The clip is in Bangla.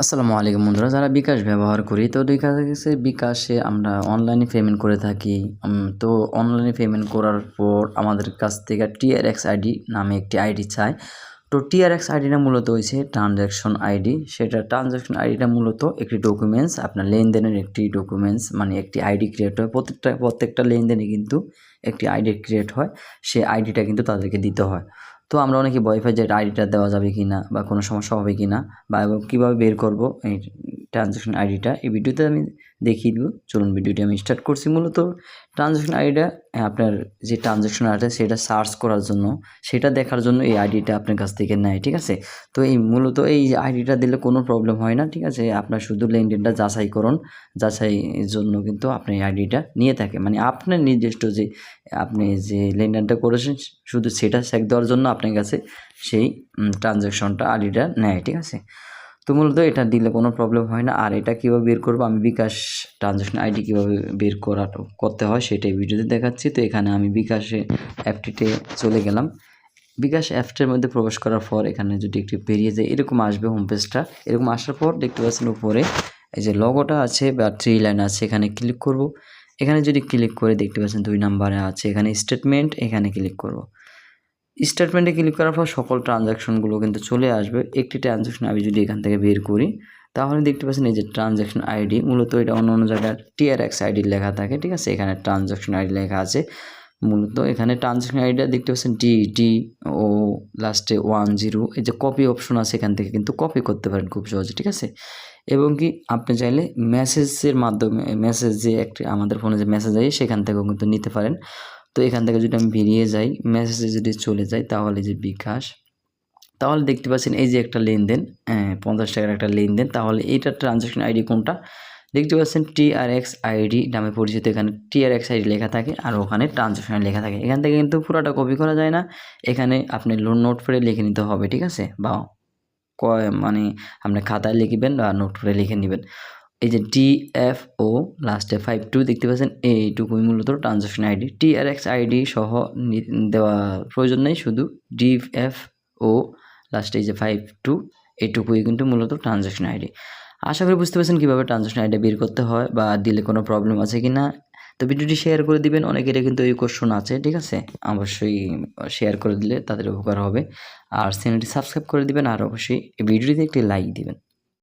আসসালামু আলাইকুম বন্ধুরা, যারা বিকাশ ব্যবহার করি তো দেখা গেছে বিকাশে আমরা অনলাইনে পেমেন্ট করে থাকি। তো অনলাইনে পেমেন্ট করার পর আমাদের কাছ থেকে টিআরএক্স আইডি নামে একটি আইডি চায়। তো টিআরএক্স আইডিটা মূলত হয়েছে ট্রানজ্যাকশন আইডি। সেটা ট্রানজ্যাকশন আইডিটা মূলত একটি ডকুমেন্টস, আপনার লেনদেনের একটি ডকুমেন্টস, মানে একটি আইডি ক্রিয়েট হয়। প্রত্যেকটা লেনদেনে কিন্তু একটি আইডি ক্রিয়েট হয়, সেই আইডিটা কিন্তু তাদেরকে দিতে হয়। তো আমরা অনেকে ভয় পাই যে আইডিটা দেওয়া যাবে কি না, বা কোনো সমস্যা হবে কি না, বা এবং কীভাবে বের করব এই ট্রানজ্যাকশন আইডিটা, এই ভিডিওতে আমি দেখিয়ে দেবো। চলুন ভিডিওটি আমি স্টার্ট করছি। মূলত ট্রানজ্যাকশন আইডিটা আপনার যে ট্রানজ্যাকশন আইডিটা সেটা সার্চ করার জন্য, সেটা দেখার জন্য এই আইডিটা আপনার কাছ থেকে নেয়, ঠিক আছে। তো এই মূলত এই আইডিটা দিলে কোনো প্রবলেম হয় না, ঠিক আছে। আপনার শুধু লেনদেনটা যাচাইয়ের জন্য কিন্তু আপনি এই আইডিটা নিয়ে থাকে, মানে আপনার নির্দিষ্ট যে আপনি যে লেনদেনটা করেছেন শুধু সেটা চেক দেওয়ার জন্য আপনার কাছে সেই ট্রানজ্যাকশনটা আইডিটা নেয়, ঠিক আছে। তো মূলত এটা দিলে কোনো প্রবলেম হয় না। আর এটা কীভাবে বের করবো, আমি বিকাশ ট্রানজ্যাকশন আইডি কীভাবে বের করতে হয় সেটাই ভিডিওতে দেখাচ্ছি। তো এখানে আমি বিকাশে অ্যাপটিতে চলে গেলাম। বিকাশ অ্যাপটির মধ্যে প্রবেশ করার পর এখানে যদি একটু বেরিয়ে যায় এরকম আসবে হোম পেজটা। এরকম আসার পর দেখতে পাচ্ছেন উপরে এই যে লগোটা আছে বা 3 লাইন আছে, এখানে ক্লিক করব। এখানে যদি ক্লিক করে দেখতে পাচ্ছেন 2 নাম্বারে আছে এখানে স্টেটমেন্ট, এখানে ক্লিক করব। স্টেটমেন্টে ক্লিক করার পর সকল ট্রানজ্যাকশনগুলো কিন্তু চলে আসবে। একটি ট্রানজ্যাকশন আমি যদি এখান থেকে বের করি তাহলে দেখতে পাচ্ছেন এই যে ট্রানজ্যাকশন আইডি, মূলত এটা অন্য জায়গায় টিআরএক্স আইডি লেখা থাকে, ঠিক আছে। এখানে ট্রানজ্যাকশন আইডি লেখা আছে। মূলত এখানে ট্রানজ্যাকশন আইডিটা দেখতে পাচ্ছেন ডি ও লাস্টে 10, এই যে কপি অপশন আছে, এখান থেকে কিন্তু কপি করতে পারেন খুব সহজে, ঠিক আছে। এবং কি আপনি চাইলে মেসেজের মাধ্যমে যে একটি আমাদের ফোনে যে মেসেজ আসে সেখান থেকেও কিন্তু নিতে পারেন। তো এখান থেকে যদি আমি বেরিয়ে যাই, মেসেজে যদি চলে যাই তাহলে যে বিকাশ, তাহলে দেখতে পাচ্ছেন এই যে একটা লেনদেন, 50 টাকার একটা লেনদেন। তাহলে এইটার ট্রানজ্যাকশন আইডি কোনটা দেখতে পাচ্ছেন, টিআরএক্স আইডি নামে পরিচিত। এখানে টিআরএক্স আইডি লেখা থাকে আর ওখানে ট্রানজ্যাকশন লেখা থাকে। এখান থেকে কিন্তু পুরোটা কপি করা যায় না, এখানে আপনি নোটপ্যাডে লিখে নিতে হবে, ঠিক আছে। বা মানে আপনি খাতায় লিখবেন বা নোটপ্যাডে লিখে নেবেন। এই যে ডিএফও লাস্টে 52 দেখতে পাচ্ছেন, এইটুকুই মূলত ট্রানজ্যাকশন আইডি। টিআরএক্স আইডি সহ দেওয়া প্রয়োজন নেই, শুধু ডিএফও লাস্টে এই যে 52 এইটুকুই কিন্তু মূলত ট্রানজ্যাকশন আইডি। আশা করি বুঝতে পারছেন কীভাবে ট্রানজ্যাকশন আইডি বের করতে হয় বা দিলে কোনো প্রবলেম আছে কি না। তো ভিডিওটি শেয়ার করে দিবেন, অনেকেরই কিন্তু এই কোশ্চেন আছে, ঠিক আছে। অবশ্যই শেয়ার করে দিলে তাদের উপকার হবে। আর চ্যানেলটি সাবস্ক্রাইব করে দিবেন, আর অবশ্যই এই ভিডিওটিতে একটি লাইক দিবেন।